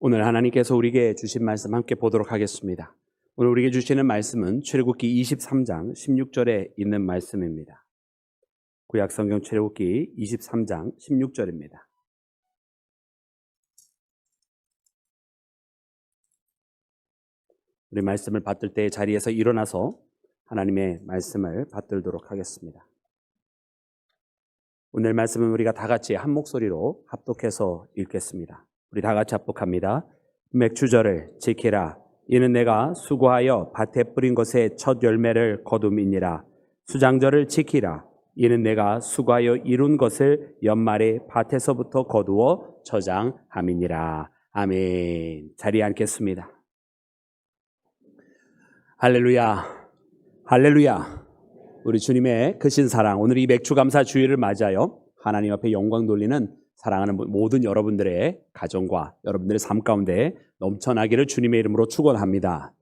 오늘 하나님께서 우리에게 주신 말씀 함께 보도록 하겠습니다. 오늘 우리에게 주시는 말씀은 출애굽기 23장 16절에 있는 말씀입니다. 구약성경 출애굽기 23장 16절입니다. 우리 말씀을 받들 때 자리에서 일어나서 하나님의 말씀을 받들도록 하겠습니다. 오늘 말씀은 우리가 다 같이 한 목소리로 합독해서 읽겠습니다. 우리 다 같이 합독합니다. 맥추절을 지키라. 이는 내가 수고하여 밭에 뿌린 것의 첫 열매를 거둠이니라. 수장절을 지키라. 이는 내가 수고하여 이룬 것을 연말에 밭에서부터 거두어 저장함이니라. 아멘. 자리에 앉겠습니다. 할렐루야, 할렐루야. 우리 주님의 크신 사랑, 오늘 이 맥추감사 주일을 맞아요 하나님 앞에 영광 돌리는 사랑하는 모든 여러분들의 가정과 여러분들의 삶 가운데 넘쳐나기를 주님의 이름으로 축원합니다.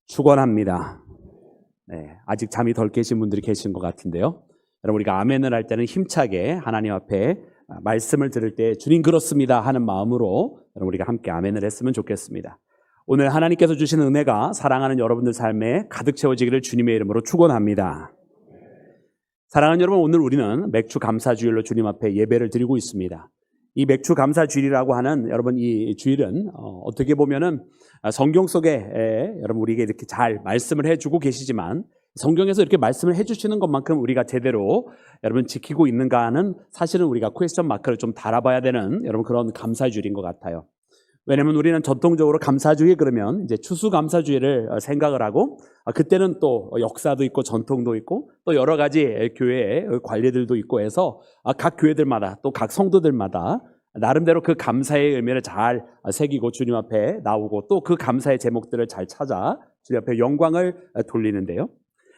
축원합니다. 네, 아직 잠이 덜 깨신 분들이 계신 것 같은데요. 여러분, 우리가 아멘을 할 때는 힘차게 하나님 앞에 말씀을 들을 때 주님 그렇습니다 하는 마음으로 여러분 우리가 함께 아멘을 했으면 좋겠습니다. 오늘 하나님께서 주신 은혜가 사랑하는 여러분들 삶에 가득 채워지기를 주님의 이름으로 축원합니다. 사랑하는 여러분, 오늘 우리는 맥주 감사 주일로 주님 앞에 예배를 드리고 있습니다. 이 맥주 감사 주일이라고 하는 여러분 이 주일은 어떻게 보면은 성경 속에 여러분 우리에게 이렇게 잘 말씀을 해주고 계시지만 성경에서 이렇게 말씀을 해주시는 것만큼 우리가 제대로 여러분 지키고 있는가는 사실은 우리가 퀘스천 마크를 좀 달아봐야 되는 여러분 그런 감사 주일인 것 같아요. 왜냐하면 우리는 전통적으로 감사주의 그러면 이제 추수감사주의를 생각을 하고 그때는 또 역사도 있고 전통도 있고 또 여러 가지 교회의 관리들도 있고 해서 각 교회들마다 또 각 성도들마다 나름대로 그 감사의 의미를 잘 새기고 주님 앞에 나오고 또 그 감사의 제목들을 잘 찾아 주님 앞에 영광을 돌리는데요.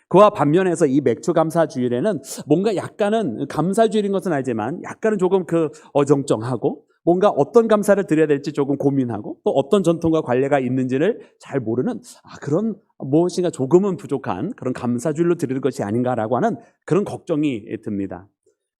그와 반면에서 이 맥주감사주일에는 뭔가 약간은 감사주일인 것은 알지만 약간은 조금 그 어정쩡하고 뭔가 어떤 감사를 드려야 될지 조금 고민하고 또 어떤 전통과 관례가 있는지를 잘 모르는 그런 무엇인가 조금은 부족한 그런 감사주일로 드리는 것이 아닌가라고 하는 그런 걱정이 듭니다.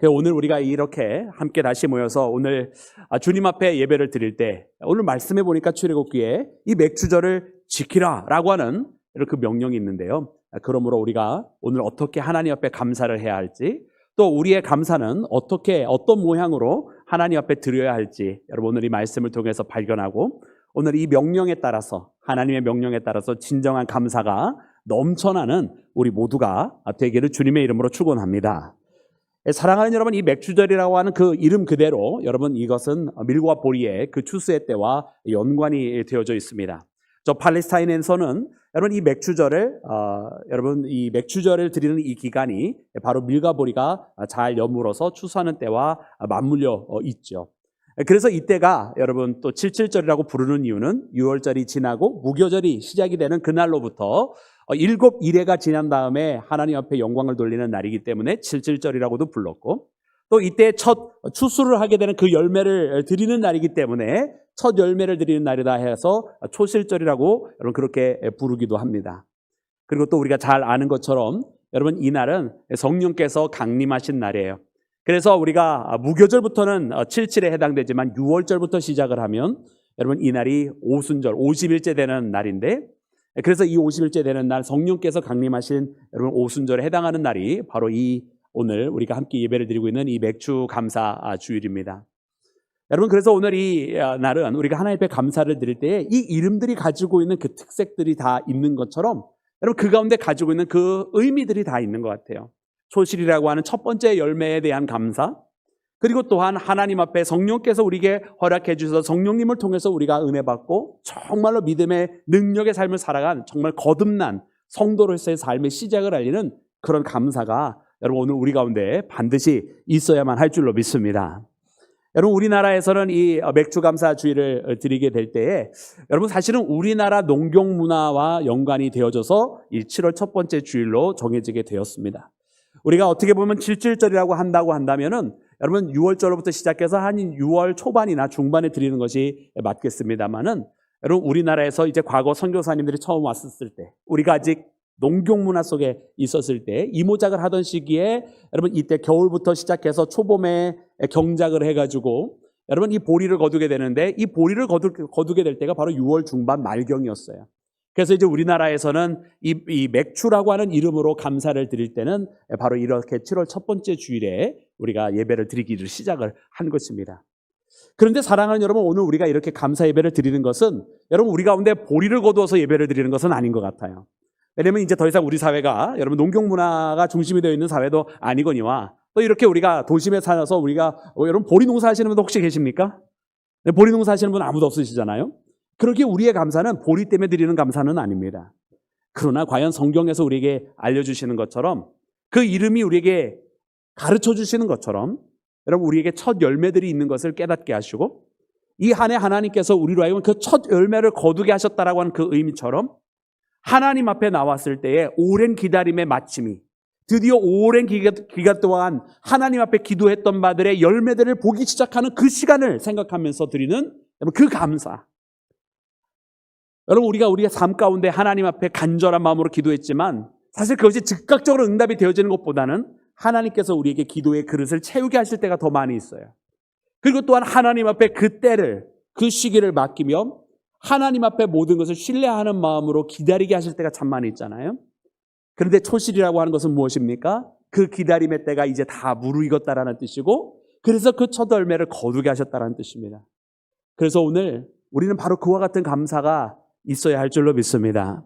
오늘 우리가 이렇게 함께 다시 모여서 오늘 주님 앞에 예배를 드릴 때 오늘 말씀해 보니까 출애굽기에 이 맥추절을 지키라라고 하는 그 명령이 있는데요. 그러므로 우리가 오늘 어떻게 하나님 앞에 감사를 해야 할지 또 우리의 감사는 어떻게 어떤 모양으로 하나님 앞에 드려야 할지 여러분 오늘 이 말씀을 통해서 발견하고 오늘 이 명령에 따라서 하나님의 명령에 따라서 진정한 감사가 넘쳐나는 우리 모두가 되기를 주님의 이름으로 축원합니다. 사랑하는 여러분, 이 맥추절이라고 하는 그 이름 그대로 여러분 이것은 밀과 보리의 그 추수의 때와 연관이 되어져 있습니다. 저 팔레스타인에서는 여러분 이 맥추절을 여러분 이 맥추절을 드리는 이 기간이 바로 밀과 보리가 잘 여물어서 추수하는 때와 맞물려 있죠. 그래서 이때가 여러분 또 칠칠절이라고 부르는 이유는 6월절이 지나고 무교절이 시작이 되는 그날로부터 7일회가 지난 다음에 하나님 앞에 영광을 돌리는 날이기 때문에 칠칠절이라고도 불렀고 또 이때 첫 추수를 하게 되는 그 열매를 드리는 날이기 때문에 첫 열매를 드리는 날이다 해서 초실절이라고 여러분 그렇게 부르기도 합니다. 그리고 또 우리가 잘 아는 것처럼 여러분 이 날은 성령께서 강림하신 날이에요. 그래서 우리가 무교절부터는 77에 해당되지만 6월절부터 시작을 하면 여러분 이 날이 오순절 50일째 되는 날인데 그래서 이 50일째 되는 날 성령께서 강림하신 여러분 오순절에 해당하는 날이 바로 이 오늘 우리가 함께 예배를 드리고 있는 이 맥주 감사 주일입니다. 여러분 그래서 오늘 이 날은 우리가 하나님 앞에 감사를 드릴 때 이 이름들이 가지고 있는 그 특색들이 다 있는 것처럼 여러분 그 가운데 가지고 있는 그 의미들이 다 있는 것 같아요. 초실이라고 하는 첫 번째 열매에 대한 감사, 그리고 또한 하나님 앞에 성령께서 우리에게 허락해 주셔서 성령님을 통해서 우리가 은혜 받고 정말로 믿음의 능력의 삶을 살아간 정말 거듭난 성도로서의 삶의 시작을 알리는 그런 감사가 여러분 오늘 우리 가운데 반드시 있어야만 할 줄로 믿습니다. 여러분 우리나라에서는 이 맥주감사 주일을 드리게 될 때에 여러분 사실은 우리나라 농경 문화와 연관이 되어져서 이 7월 첫 번째 주일로 정해지게 되었습니다. 우리가 어떻게 보면 칠칠절이라고 한다고 한다면은 여러분 6월절부터 시작해서 한 6월 초반이나 중반에 드리는 것이 맞겠습니다만은 여러분 우리나라에서 이제 과거 선교사님들이 처음 왔었을 때 우리가 아직 농경 문화 속에 있었을 때 이모작을 하던 시기에 여러분 이때 겨울부터 시작해서 초봄에 경작을 해가지고 여러분 이 보리를 거두게 되는데 이 보리를 거두게 될 때가 바로 6월 중반 말경이었어요. 그래서 이제 우리나라에서는 이 맥추라고 하는 이름으로 감사를 드릴 때는 바로 이렇게 7월 첫 번째 주일에 우리가 예배를 드리기를 시작을 한 것입니다. 그런데 사랑하는 여러분, 오늘 우리가 이렇게 감사 예배를 드리는 것은 여러분 우리 가운데 보리를 거두어서 예배를 드리는 것은 아닌 것 같아요. 왜냐면 이제 더 이상 우리 사회가 여러분 농경 문화가 중심이 되어 있는 사회도 아니거니와 또 이렇게 우리가 도심에 살아서 우리가 여러분 보리 농사 하시는 분 혹시 계십니까? 네, 보리 농사 하시는 분 아무도 없으시잖아요. 그렇게 우리의 감사는 보리 때문에 드리는 감사는 아닙니다. 그러나 과연 성경에서 우리에게 알려주시는 것처럼 그 이름이 우리에게 가르쳐 주시는 것처럼 여러분 우리에게 첫 열매들이 있는 것을 깨닫게 하시고 이 한 해 하나님께서 우리로 하여금 그 첫 열매를 거두게 하셨다라고 하는 그 의미처럼 하나님 앞에 나왔을 때에 오랜 기다림의 마침이 드디어 오랜 기간 동안 하나님 앞에 기도했던 바들의 열매들을 보기 시작하는 그 시간을 생각하면서 드리는 그 감사. 여러분 우리가 우리의 삶 가운데 하나님 앞에 간절한 마음으로 기도했지만 사실 그것이 즉각적으로 응답이 되어지는 것보다는 하나님께서 우리에게 기도의 그릇을 채우게 하실 때가 더 많이 있어요. 그리고 또한 하나님 앞에 그 때를, 그 시기를 맡기며 하나님 앞에 모든 것을 신뢰하는 마음으로 기다리게 하실 때가 참 많이 있잖아요. 그런데 초실이라고 하는 것은 무엇입니까? 그 기다림의 때가 이제 다 무르익었다라는 뜻이고 그래서 그 첫 열매를 거두게 하셨다라는 뜻입니다. 그래서 오늘 우리는 바로 그와 같은 감사가 있어야 할 줄로 믿습니다.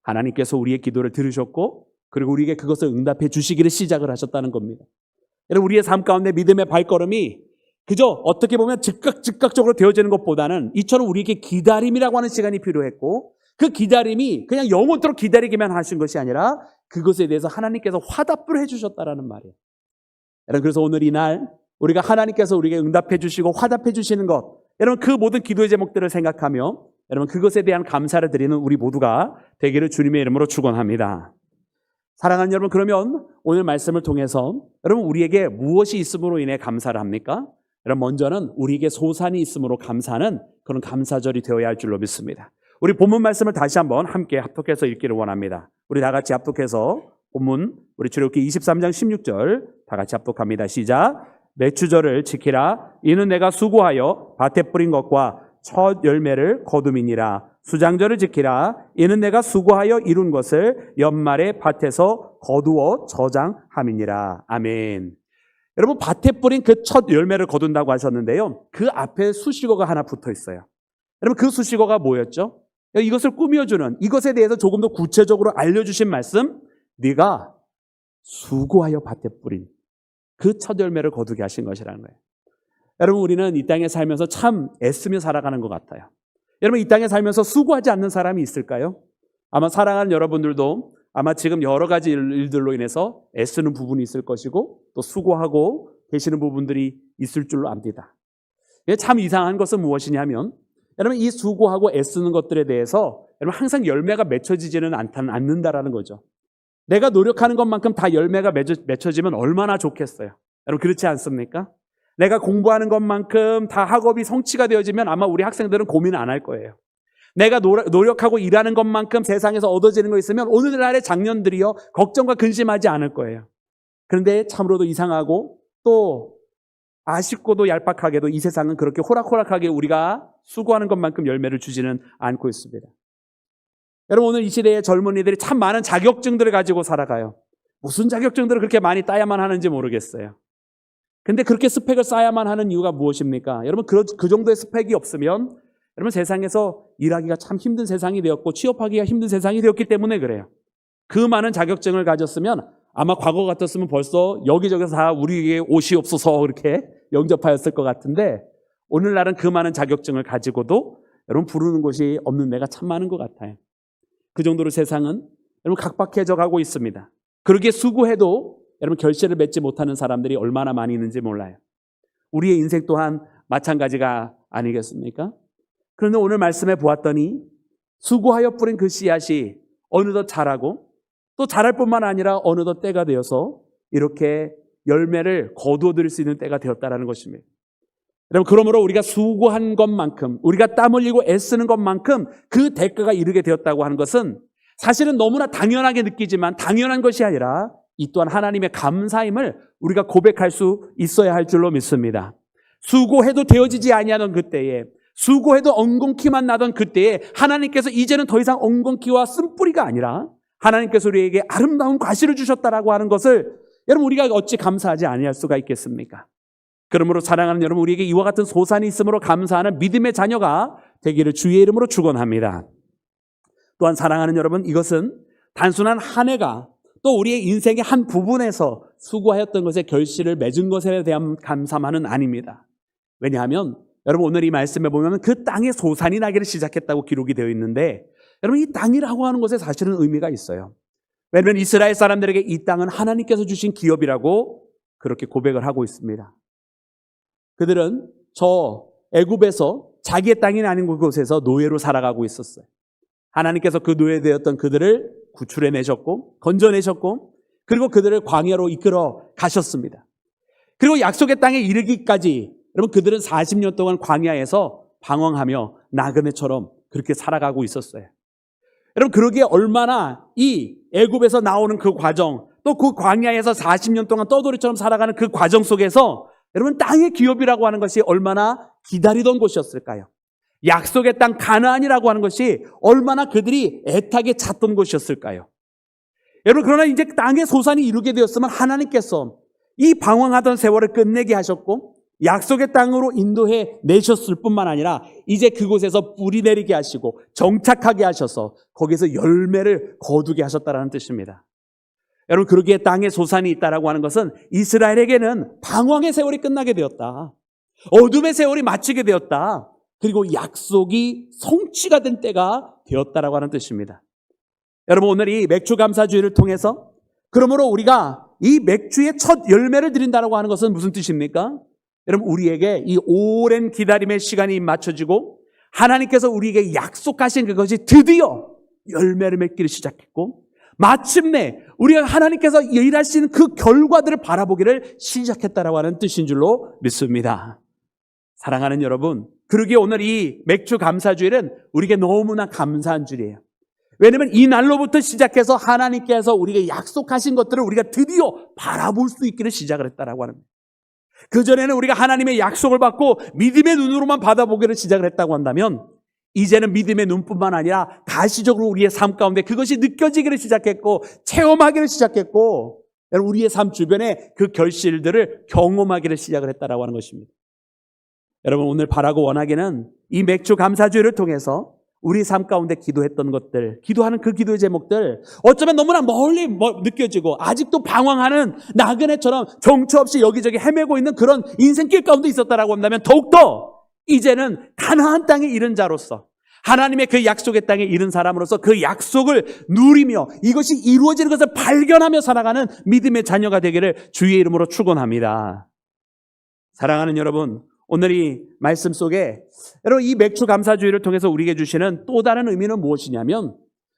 하나님께서 우리의 기도를 들으셨고 그리고 우리에게 그것을 응답해 주시기를 시작을 하셨다는 겁니다. 여러분 우리의 삶 가운데 믿음의 발걸음이 그저 어떻게 보면 즉각적으로 되어지는 것보다는 이처럼 우리에게 기다림이라고 하는 시간이 필요했고 그 기다림이 그냥 영원토록 기다리기만 하신 것이 아니라 그것에 대해서 하나님께서 화답을 해주셨다라는 말이에요. 여러분 그래서 오늘 이날 우리가 하나님께서 우리에게 응답해 주시고 화답해 주시는 것 여러분 그 모든 기도의 제목들을 생각하며 여러분 그것에 대한 감사를 드리는 우리 모두가 되기를 주님의 이름으로 축원합니다. 사랑하는 여러분 그러면 오늘 말씀을 통해서 여러분 우리에게 무엇이 있음으로 인해 감사를 합니까? 여러분 먼저는 우리에게 소산이 있음으로 감사하는 그런 감사절이 되어야 할 줄로 믿습니다. 우리 본문 말씀을 다시 한번 함께 합독해서 읽기를 원합니다. 우리 다 같이 합독해서 본문 우리 출애굽기 23장 16절 다 같이 합독합니다. 시작. 매추절을 지키라. 이는 내가 수고하여 밭에 뿌린 것과 첫 열매를 거둠이니라. 수장절을 지키라. 이는 내가 수고하여 이룬 것을 연말에 밭에서 거두어 저장함이니라. 아멘. 여러분 밭에 뿌린 그 첫 열매를 거둔다고 하셨는데요. 그 앞에 수식어가 하나 붙어 있어요. 여러분 그 수식어가 뭐였죠? 이것을 꾸며주는 이것에 대해서 조금 더 구체적으로 알려주신 말씀 네가 수고하여 밭에 뿌린 그 첫 열매를 거두게 하신 것이라는 거예요. 여러분 우리는 이 땅에 살면서 참 애쓰며 살아가는 것 같아요. 여러분 이 땅에 살면서 수고하지 않는 사람이 있을까요? 아마 사랑하는 여러분들도 아마 지금 여러 가지 일들로 인해서 애쓰는 부분이 있을 것이고 또 수고하고 계시는 부분들이 있을 줄로 압니다. 참 이상한 것은 무엇이냐면 여러분 이 수고하고 애쓰는 것들에 대해서 여러분 항상 열매가 맺혀지지는 않는다라는 거죠. 내가 노력하는 것만큼 다 열매가 맺혀지면 얼마나 좋겠어요. 여러분 그렇지 않습니까? 내가 공부하는 것만큼 다 학업이 성취가 되어지면 아마 우리 학생들은 고민 안 할 거예요. 내가 노력하고 일하는 것만큼 세상에서 얻어지는 거 있으면 오늘날의 장년들이요 걱정과 근심하지 않을 거예요. 그런데 참으로도 이상하고 또 아쉽고도 얄팍하게도 이 세상은 그렇게 호락호락하게 우리가 수고하는 것만큼 열매를 주지는 않고 있습니다. 여러분 오늘 이 시대의 젊은이들이 참 많은 자격증들을 가지고 살아가요. 무슨 자격증들을 그렇게 많이 따야만 하는지 모르겠어요. 근데 그렇게 스펙을 쌓아야만 하는 이유가 무엇입니까? 여러분 그 정도의 스펙이 없으면 여러분 세상에서 일하기가 참 힘든 세상이 되었고 취업하기가 힘든 세상이 되었기 때문에 그래요. 그 많은 자격증을 가졌으면 아마 과거 같았으면 벌써 여기저기서 다 우리에게 옷이 없어서 그렇게 영접하였을 것 같은데 오늘날은 그 많은 자격증을 가지고도 여러분 부르는 곳이 없는 데가 참 많은 것 같아요. 그 정도로 세상은 여러분 각박해져 가고 있습니다. 그렇게 수고해도 여러분 결실을 맺지 못하는 사람들이 얼마나 많이 있는지 몰라요. 우리의 인생 또한 마찬가지가 아니겠습니까? 그런데 오늘 말씀에 보았더니 수고하여 뿌린 그 씨앗이 어느덧 자라고 또 자랄 뿐만 아니라 어느덧 때가 되어서 이렇게 열매를 거두어 드릴 수 있는 때가 되었다는 것입니다. 여러분 그러므로 우리가 수고한 것만큼 우리가 땀 흘리고 애쓰는 것만큼 그 대가가 이르게 되었다고 하는 것은 사실은 너무나 당연하게 느끼지만 당연한 것이 아니라 이 또한 하나님의 감사임을 우리가 고백할 수 있어야 할 줄로 믿습니다. 수고해도 되어지지 아니하던 그때에, 수고해도 엉겅퀴만 나던 그때에 하나님께서 이제는 더 이상 엉겅퀴와 쓴뿌리가 아니라 하나님께서 우리에게 아름다운 과실을 주셨다라고 하는 것을 여러분 우리가 어찌 감사하지 아니할 수가 있겠습니까? 그러므로 사랑하는 여러분, 우리에게 이와 같은 소산이 있으므로 감사하는 믿음의 자녀가 되기를 주의 이름으로 축원합니다. 또한 사랑하는 여러분, 이것은 단순한 한 해가 또 우리의 인생의 한 부분에서 수고하였던 것에 결실을 맺은 것에 대한 감사만은 아닙니다. 왜냐하면 여러분 오늘 이 말씀에 보면 그 땅에 소산이 나기를 시작했다고 기록이 되어 있는데, 여러분 이 땅이라고 하는 것에 사실은 의미가 있어요. 왜냐하면 이스라엘 사람들에게 이 땅은 하나님께서 주신 기업이라고 그렇게 고백을 하고 있습니다. 그들은 저 애굽에서 자기의 땅이 아닌 그곳에서 노예로 살아가고 있었어요. 하나님께서 그 노예되었던 그들을 구출해내셨고 건져내셨고, 그리고 그들을 광야로 이끌어 가셨습니다. 그리고 약속의 땅에 이르기까지 여러분 그들은 40년 동안 광야에서 방황하며 나그네처럼 그렇게 살아가고 있었어요. 여러분 그러기에 얼마나 이 애굽에서 나오는 그 과정, 또 그 광야에서 40년 동안 떠돌이처럼 살아가는 그 과정 속에서 여러분 땅의 기업이라고 하는 것이 얼마나 기다리던 곳이었을까요? 약속의 땅 가나안이라고 하는 것이 얼마나 그들이 애타게 찾던 곳이었을까요? 여러분 그러나 이제 땅의 소산이 이루게 되었으면 하나님께서 이 방황하던 세월을 끝내게 하셨고 약속의 땅으로 인도해 내셨을 뿐만 아니라 이제 그곳에서 뿌리 내리게 하시고 정착하게 하셔서 거기에서 열매를 거두게 하셨다는 뜻입니다. 여러분 그러기에 땅에 소산이 있다라고 하는 것은 이스라엘에게는 방황의 세월이 끝나게 되었다, 어둠의 세월이 마치게 되었다, 그리고 약속이 성취가 된 때가 되었다라고 하는 뜻입니다. 여러분 오늘 이 맥주 감사주의를 통해서 그러므로 우리가 이 맥주의 첫 열매를 드린다라고 하는 것은 무슨 뜻입니까? 여러분 우리에게 이 오랜 기다림의 시간이 맞춰지고 하나님께서 우리에게 약속하신 그것이 드디어 열매를 맺기를 시작했고, 마침내 우리가 하나님께서 일하시는 그 결과들을 바라보기를 시작했다라고 하는 뜻인 줄로 믿습니다. 사랑하는 여러분, 그러기에 오늘 이 맥주 감사주일은 우리에게 너무나 감사한 주일이에요. 왜냐하면 이 날로부터 시작해서 하나님께서 우리에게 약속하신 것들을 우리가 드디어 바라볼 수 있기를 시작을 했다라고 하는 거예요. 그전에는 우리가 하나님의 약속을 받고 믿음의 눈으로만 받아보기를 시작을 했다고 한다면, 이제는 믿음의 눈뿐만 아니라 가시적으로 우리의 삶 가운데 그것이 느껴지기를 시작했고 체험하기를 시작했고, 우리의 삶 주변에 그 결실들을 경험하기를 시작을 했다라고 하는 것입니다. 여러분 오늘 바라고 원하기는 이 맥주 감사주의를 통해서 우리 삶 가운데 기도했던 것들, 기도하는 그 기도의 제목들, 어쩌면 너무나 멀리 느껴지고 아직도 방황하는 나그네처럼 정처 없이 여기저기 헤매고 있는 그런 인생길 가운데 있었다라고 한다면, 더욱더 이제는 가나안 땅에 이른 자로서, 하나님의 그 약속의 땅에 이른 사람으로서 그 약속을 누리며 이것이 이루어지는 것을 발견하며 살아가는 믿음의 자녀가 되기를 주의 이름으로 축원합니다. 사랑하는 여러분, 오늘 이 말씀 속에 여러분 이 맥주 감사주의를 통해서 우리에게 주시는 또 다른 의미는 무엇이냐면,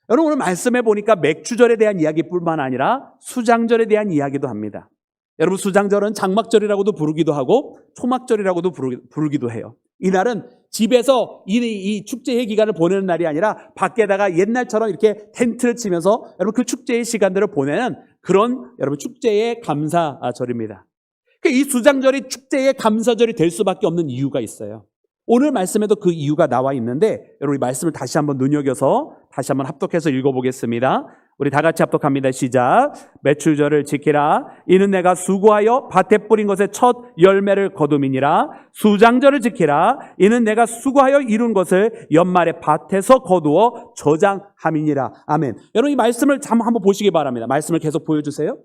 여러분 오늘 말씀해 보니까 맥주절에 대한 이야기뿐만 아니라 수장절에 대한 이야기도 합니다. 여러분 수장절은 장막절이라고도 부르기도 하고 초막절이라고도 부르기도 해요. 이날은 집에서 이 축제의 기간을 보내는 날이 아니라 밖에다가 옛날처럼 이렇게 텐트를 치면서 여러분 그 축제의 시간들을 보내는 그런 여러분 축제의 감사절입니다. 이 수장절이 축제의 감사절이 될 수밖에 없는 이유가 있어요. 오늘 말씀에도 그 이유가 나와 있는데, 여러분 이 말씀을 다시 한번 눈여겨서 다시 한번 합독해서 읽어보겠습니다. 우리 다 같이 합독합니다. 시작. 맥주절을 지키라. 이는 내가 수고하여 밭에 뿌린 것의 첫 열매를 거둠이니라. 수장절을 지키라. 이는 내가 수고하여 이룬 것을 연말에 밭에서 거두어 저장함이니라. 아멘. 여러분 이 말씀을 한번 보시기 바랍니다. 말씀을 계속 보여주세요.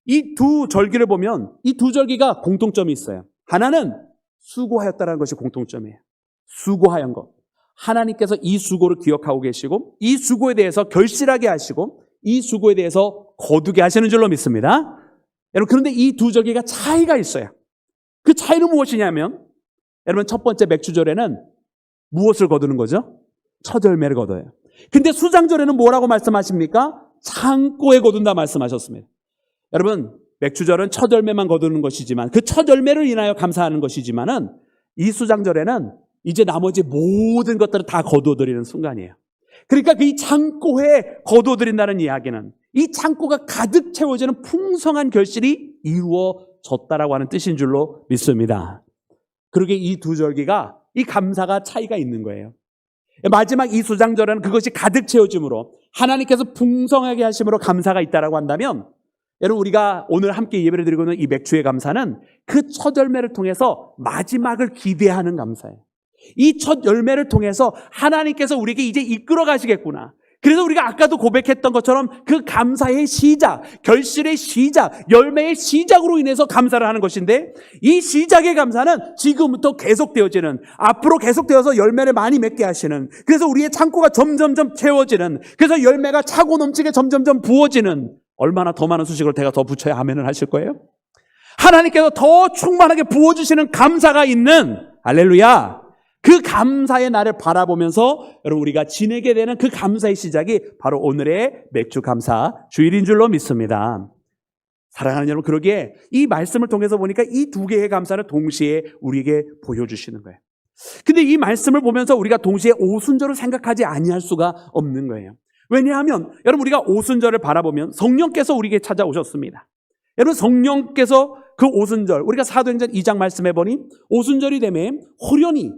이 두 절기를 보면 이 두 절기가 공통점이 있어요. 하나는 수고하였다는 것이 공통점이에요. 수고하연 것. 하나님께서 이 수고를 기억하고 계시고 이 수고에 대해서 결실하게 하시고 이 수고에 대해서 거두게 하시는 줄로 믿습니다. 여러분 그런데 이 두 절기가 차이가 있어요. 그 차이는 무엇이냐면, 여러분 첫 번째 맥주절에는 무엇을 거두는 거죠? 첫 열매를 거둬요. 근데 수장절에는 뭐라고 말씀하십니까? 창고에 거둔다 말씀하셨습니다. 여러분 맥주절은 첫 열매만 거두는 것이지만, 그 첫 열매를 인하여 감사하는 것이지만은 이 수장절에는 이제 나머지 모든 것들을 다 거두어드리는 순간이에요. 그러니까 그 이 창고에 거두어드린다는 이야기는 이 창고가 가득 채워지는 풍성한 결실이 이루어졌다라고 하는 뜻인 줄로 믿습니다. 그러게 이 두 절기가 이 감사가 차이가 있는 거예요. 마지막 이 수장절에는 그것이 가득 채워짐으로 하나님께서 풍성하게 하심으로 감사가 있다라고 한다면, 여러분 우리가 오늘 함께 예배를 드리고 있는 이 맥주의 감사는 그 첫 열매를 통해서 마지막을 기대하는 감사예요. 이 첫 열매를 통해서 하나님께서 우리에게 이제 이끌어 가시겠구나. 그래서 우리가 아까도 고백했던 것처럼 그 감사의 시작, 결실의 시작, 열매의 시작으로 인해서 감사를 하는 것인데, 이 시작의 감사는 지금부터 계속되어지는, 앞으로 계속되어서 열매를 많이 맺게 하시는, 그래서 우리의 창고가 점점점 채워지는, 그래서 열매가 차고 넘치게 점점점 부어지는, 얼마나 더 많은 수식을 제가 더 붙여야 아멘을 하실 거예요? 하나님께서 더 충만하게 부어주시는 감사가 있는, 할렐루야, 그 감사의 날을 바라보면서 여러분 우리가 지내게 되는 그 감사의 시작이 바로 오늘의 맥주 감사 주일인 줄로 믿습니다. 사랑하는 여러분, 그러기에 이 말씀을 통해서 보니까 이 두 개의 감사를 동시에 우리에게 보여주시는 거예요. 근데 이 말씀을 보면서 우리가 동시에 오순절을 생각하지 아니할 수가 없는 거예요. 왜냐하면 여러분 우리가 오순절을 바라보면 성령께서 우리에게 찾아오셨습니다. 여러분 성령께서 그 오순절, 우리가 사도행전 2장 말씀해 보니 오순절이 되면 호련히,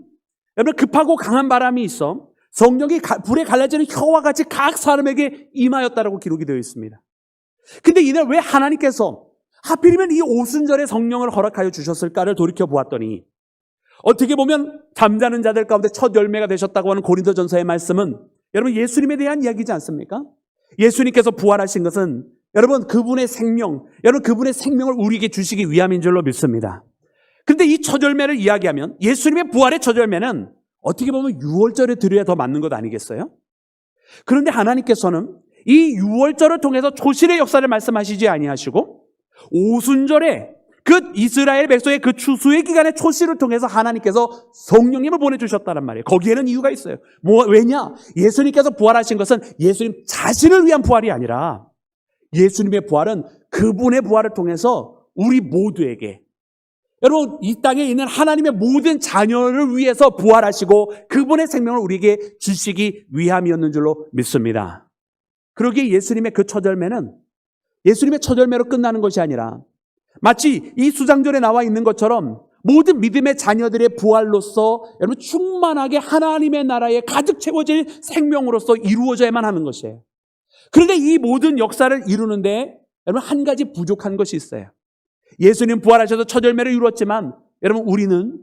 여러분 급하고 강한 바람이 있어 성령이 불에 갈라지는 혀와 같이 각 사람에게 임하였다라고 기록이 되어 있습니다. 근데 이날 왜 하나님께서 하필이면 이 오순절에 성령을 허락하여 주셨을까를 돌이켜 보았더니, 어떻게 보면 잠자는 자들 가운데 첫 열매가 되셨다고 하는 고린도전서의 말씀은 여러분 예수님에 대한 이야기지 않습니까? 예수님께서 부활하신 것은 여러분 그분의 생명, 여러분 그분의 생명을 우리에게 주시기 위함인 줄로 믿습니다. 그런데 이 첫 열매를 이야기하면 예수님의 부활의 첫 열매는 어떻게 보면 유월절에 드려야 더 맞는 것 아니겠어요? 그런데 하나님께서는 이 유월절을 통해서 초실의 역사를 말씀하시지 아니하시고 오순절에 그 이스라엘 백성의 그 추수의 기간의 초실을 통해서 하나님께서 성령님을 보내주셨다는 말이에요. 거기에는 이유가 있어요. 왜냐? 예수님께서 부활하신 것은 예수님 자신을 위한 부활이 아니라 예수님의 부활은 그분의 부활을 통해서 우리 모두에게, 여러분 이 땅에 있는 하나님의 모든 자녀를 위해서 부활하시고 그분의 생명을 우리에게 주시기 위함이었는 줄로 믿습니다. 그러기에 예수님의 그 첫 열매는 예수님의 첫 열매로 끝나는 것이 아니라 마치 이 수장절에 나와 있는 것처럼 모든 믿음의 자녀들의 부활로서 여러분 충만하게 하나님의 나라에 가득 채워질 생명으로서 이루어져야만 하는 것이에요. 그런데 이 모든 역사를 이루는데 여러분 한 가지 부족한 것이 있어요. 예수님 부활하셔서 첫 열매를 이루었지만 여러분 우리는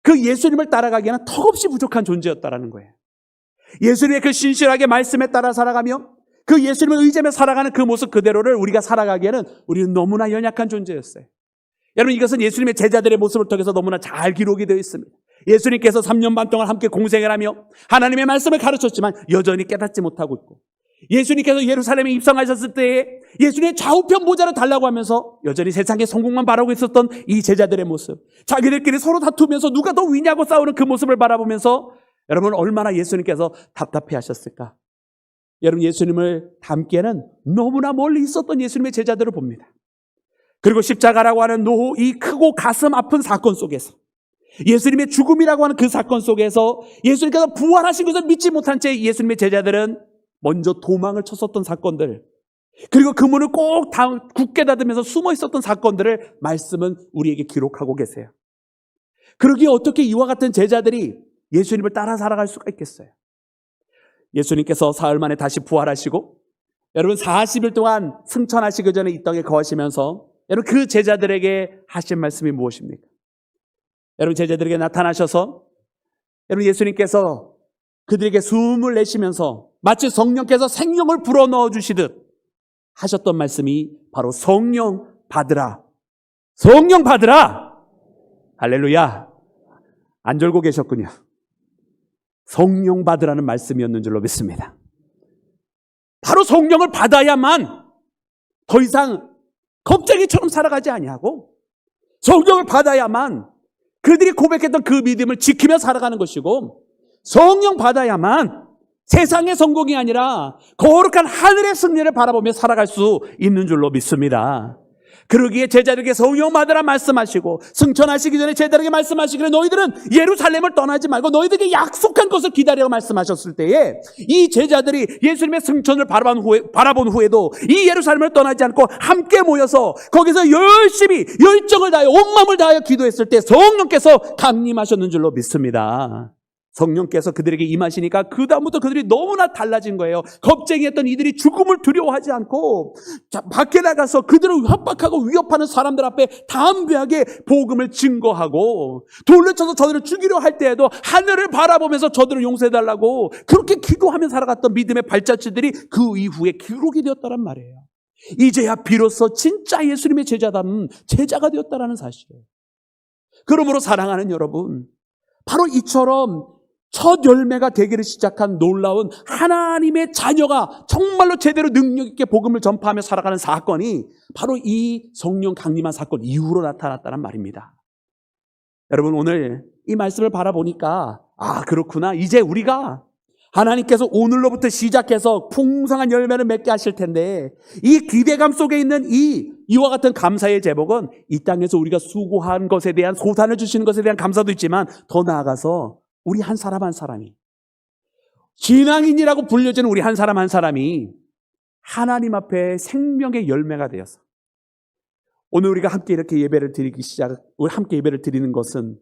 그 예수님을 따라가기에는 턱없이 부족한 존재였다라는 거예요. 예수님의 그 신실하게 말씀에 따라 살아가며 그 예수님을 의지하며 살아가는 그 모습 그대로를 우리가 살아가기에는 우리는 너무나 연약한 존재였어요. 여러분 이것은 예수님의 제자들의 모습을 통해서 너무나 잘 기록이 되어 있습니다. 예수님께서 3년 반 동안 함께 공생을 하며 하나님의 말씀을 가르쳤지만 여전히 깨닫지 못하고 있고, 예수님께서 예루살렘에 입성하셨을 때에 예수님의 좌우편 모자를 달라고 하면서 여전히 세상의 성공만 바라고 있었던 이 제자들의 모습, 자기들끼리 서로 다투면서 누가 더 위냐고 싸우는 그 모습을 바라보면서 여러분 얼마나 예수님께서 답답해 하셨을까. 여러분 예수님을 닮기에는 너무나 멀리 있었던 예수님의 제자들을 봅니다. 그리고 십자가라고 하는 이 크고 가슴 아픈 사건 속에서, 예수님의 죽음이라고 하는 그 사건 속에서 예수님께서 부활하신 것을 믿지 못한 채 예수님의 제자들은 먼저 도망을 쳤었던 사건들, 그리고 그 문을 꼭 굳게 닫으면서 숨어 있었던 사건들을 말씀은 우리에게 기록하고 계세요. 그러기에 어떻게 이와 같은 제자들이 예수님을 따라 살아갈 수가 있겠어요? 예수님께서 사흘 만에 다시 부활하시고 여러분 40일 동안 승천하시기 전에 이 땅에 거하시면서 여러분 그 제자들에게 하신 말씀이 무엇입니까? 여러분 제자들에게 나타나셔서 여러분 예수님께서 그들에게 숨을 내쉬면서 마치 성령께서 생명을 불어넣어 주시듯 하셨던 말씀이 바로 성령 받으라, 성령 받으라. 할렐루야. 안 졸고 계셨군요. 성령 받으라는 말씀이었는 줄로 믿습니다. 바로 성령을 받아야만 더 이상 겁쟁이처럼 살아가지 아니하고 성령을 받아야만 그들이 고백했던 그 믿음을 지키며 살아가는 것이고, 성령 받아야만 세상의 성공이 아니라 거룩한 하늘의 승리를 바라보며 살아갈 수 있는 줄로 믿습니다. 그러기에 제자들에게 성령 받으라 말씀하시고 승천하시기 전에 제자들에게 말씀하시기를 너희들은 예루살렘을 떠나지 말고 너희들에게 약속한 것을 기다리라고 말씀하셨을 때에 이 제자들이 예수님의 승천을 바라본 후에도 이 예루살렘을 떠나지 않고 함께 모여서 거기서 열심히 열정을 다하여 온 마음을 다하여 기도했을 때 성령께서 강림하셨는 줄로 믿습니다. 성령께서 그들에게 임하시니까 그 다음부터 그들이 너무나 달라진 거예요. 겁쟁이였던 이들이 죽음을 두려워하지 않고 밖에 나가서 그들을 협박하고 위협하는 사람들 앞에 담대하게 복음을 증거하고 돌을 쳐서 저들을 죽이려 할 때에도 하늘을 바라보면서 저들을 용서해달라고 그렇게 기도하며 살아갔던 믿음의 발자취들이 그 이후에 기록이 되었다란 말이에요. 이제야 비로소 진짜 예수님의 제자가 되었다라는 사실이에요. 그러므로 사랑하는 여러분, 바로 이처럼 첫 열매가 되기를 시작한 놀라운 하나님의 자녀가 정말로 제대로 능력 있게 복음을 전파하며 살아가는 사건이 바로 이 성령 강림한 사건 이후로 나타났다는 말입니다. 여러분, 오늘 이 말씀을 바라보니까 그렇구나. 이제 우리가 하나님께서 오늘로부터 시작해서 풍성한 열매를 맺게 하실 텐데 이 기대감 속에 있는 이와 같은 감사의 제목은 이 땅에서 우리가 수고한 것에 대한 소산을 주시는 것에 대한 감사도 있지만 더 나아가서 우리 한 사람 한 사람이 신앙인이라고 불려지는 우리 한 사람 한 사람이 하나님 앞에 생명의 열매가 되어서 오늘 우리가 함께 이렇게 함께 예배를 드리는 것은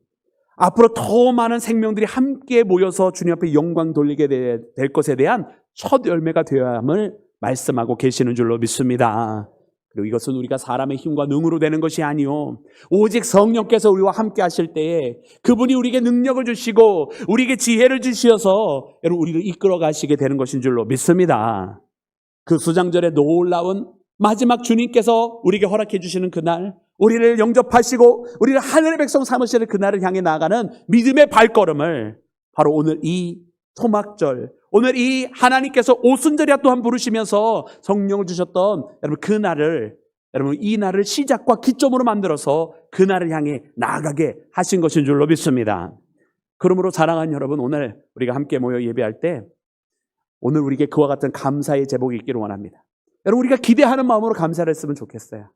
앞으로 더 많은 생명들이 함께 모여서 주님 앞에 영광 돌리게 될 것에 대한 첫 열매가 되어야 함을 말씀하고 계시는 줄로 믿습니다. 그리고 이것은 우리가 사람의 힘과 능으로 되는 것이 아니요 오직 성령께서 우리와 함께 하실 때에 그분이 우리에게 능력을 주시고 우리에게 지혜를 주시어서 여러분 우리를 이끌어 가시게 되는 것인 줄로 믿습니다. 그 수장절의 놀라운 마지막 주님께서 우리에게 허락해 주시는 그날, 우리를 영접하시고 우리를 하늘의 백성 삼으시는 그날을 향해 나아가는 믿음의 발걸음을 바로 오늘 이 초막절, 오늘 이 하나님께서 오순절이야 또한 부르시면서 성령을 주셨던 여러분 이 날을 시작과 기점으로 만들어서 그 날을 향해 나아가게 하신 것인 줄로 믿습니다. 그러므로 사랑하는 여러분, 오늘 우리가 함께 모여 예배할 때 오늘 우리에게 그와 같은 감사의 제복이 있기를 원합니다. 여러분, 우리가 기대하는 마음으로 감사를 했으면 좋겠어요.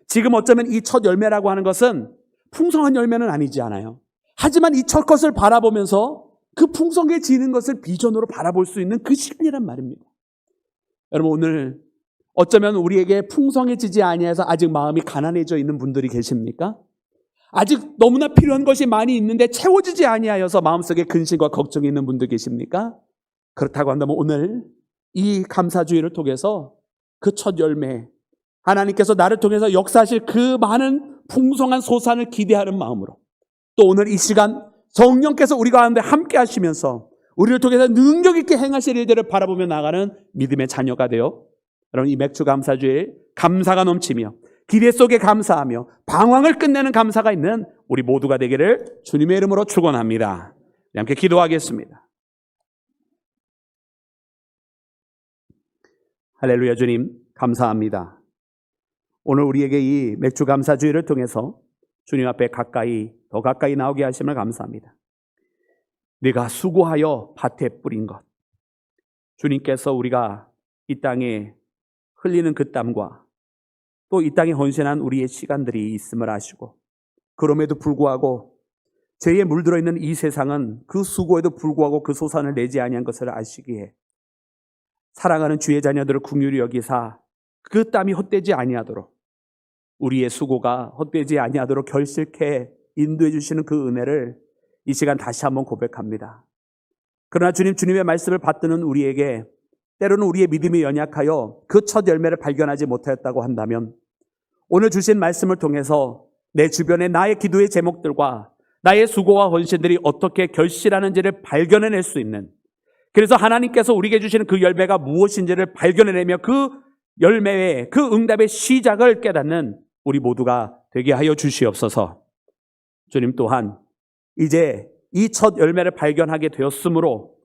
지금 어쩌면 이 첫 열매라고 하는 것은 풍성한 열매는 아니지 않아요. 하지만 이 첫 것을 바라보면서 그 풍성해지는 것을 비전으로 바라볼 수 있는 그 시간이란 말입니다. 여러분, 오늘 어쩌면 우리에게 풍성해지지 아니해서 아직 마음이 가난해져 있는 분들이 계십니까? 아직 너무나 필요한 것이 많이 있는데 채워지지 아니하여서 마음속에 근심과 걱정이 있는 분들 계십니까? 그렇다고 한다면 오늘 이 감사주의를 통해서 그 첫 열매, 하나님께서 나를 통해서 역사하실 그 많은 풍성한 소산을 기대하는 마음으로 또 오늘 이 시간 성령께서 우리 가운데 함께 하시면서 우리를 통해서 능력 있게 행하실 일들을 바라보며 나가는 믿음의 자녀가 되어 여러분 이 맥주 감사주일 감사가 넘치며 기대 속에 감사하며 방황을 끝내는 감사가 있는 우리 모두가 되기를 주님의 이름으로 축원합니다. 함께 기도하겠습니다. 할렐루야. 주님 감사합니다. 오늘 우리에게 이 맥주 감사주의를 통해서 주님 앞에 더 가까이 나오게 하심을 감사합니다. 네가 수고하여 밭에 뿌린 것, 주님께서 우리가 이 땅에 흘리는 그 땀과 또 이 땅에 헌신한 우리의 시간들이 있음을 아시고 그럼에도 불구하고 죄에 물들어 있는 이 세상은 그 수고에도 불구하고 그 소산을 내지 아니한 것을 아시기에 사랑하는 주의 자녀들을 긍휼히 여기사 그 땀이 헛되지 아니하도록 우리의 수고가 헛되지 아니하도록 결실케 인도해 주시는 그 은혜를 이 시간 다시 한번 고백합니다. 그러나 주님의 말씀을 받드는 우리에게 때로는 우리의 믿음이 연약하여 그 첫 열매를 발견하지 못하였다고 한다면 오늘 주신 말씀을 통해서 내 주변에 나의 기도의 제목들과 나의 수고와 헌신들이 어떻게 결실하는지를 발견해낼 수 있는, 그래서 하나님께서 우리에게 주시는 그 열매가 무엇인지를 발견해내며 그 열매의 그 응답의 시작을 깨닫는 우리 모두가 되게 하여 주시옵소서. 주님 또한 이제 이 첫 열매를 발견하게 되었으므로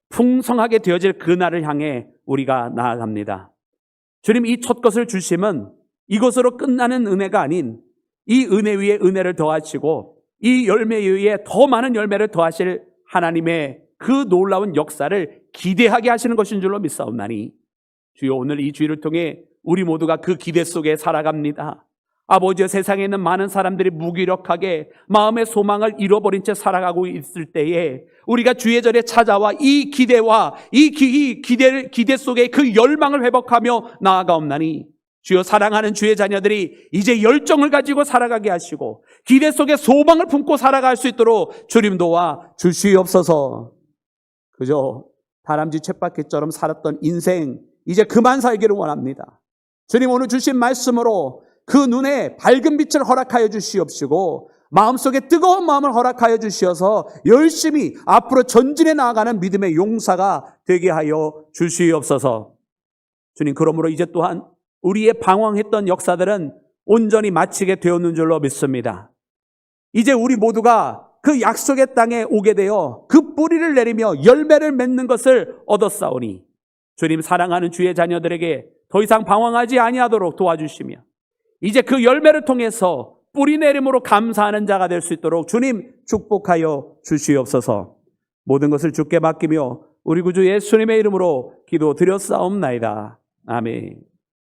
풍성하게 되어질 그날을 향해 우리가 나아갑니다. 주님, 이 첫 것을 주심은 이것으로 끝나는 은혜가 아닌 이 은혜 위에 은혜를 더하시고 이 열매 위에 더 많은 열매를 더하실 하나님의 그 놀라운 역사를 기대하게 하시는 것인 줄로 믿사옵나니 주여 오늘 이 주일을 통해 우리 모두가 그 기대 속에 살아갑니다. 아버지여, 세상에 있는 많은 사람들이 무기력하게 마음의 소망을 잃어버린 채 살아가고 있을 때에 우리가 주의 전에 찾아와 이 기대와 이 기대 속에 그 열망을 회복하며 나아가옵나니, 주여, 사랑하는 주의 자녀들이 이제 열정을 가지고 살아가게 하시고 기대 속에 소망을 품고 살아갈 수 있도록 주님 도와 주시옵소서. 그저 다람쥐 쳇바퀴처럼 살았던 인생 이제 그만 살기를 원합니다. 주님, 오늘 주신 말씀으로 그 눈에 밝은 빛을 허락하여 주시옵시고 마음속에 뜨거운 마음을 허락하여 주시어서 열심히 앞으로 전진해 나아가는 믿음의 용사가 되게 하여 주시옵소서. 주님, 그러므로 이제 또한 우리의 방황했던 역사들은 온전히 마치게 되었는 줄로 믿습니다. 이제 우리 모두가 그 약속의 땅에 오게 되어 그 뿌리를 내리며 열매를 맺는 것을 얻었사오니, 주님, 사랑하는 주의 자녀들에게 더 이상 방황하지 아니하도록 도와주시며 이제 그 열매를 통해서 뿌리 내림으로 감사하는 자가 될 수 있도록 주님 축복하여 주시옵소서. 모든 것을 주께 맡기며 우리 구주 예수님의 이름으로 기도드렸사옵나이다. 아멘.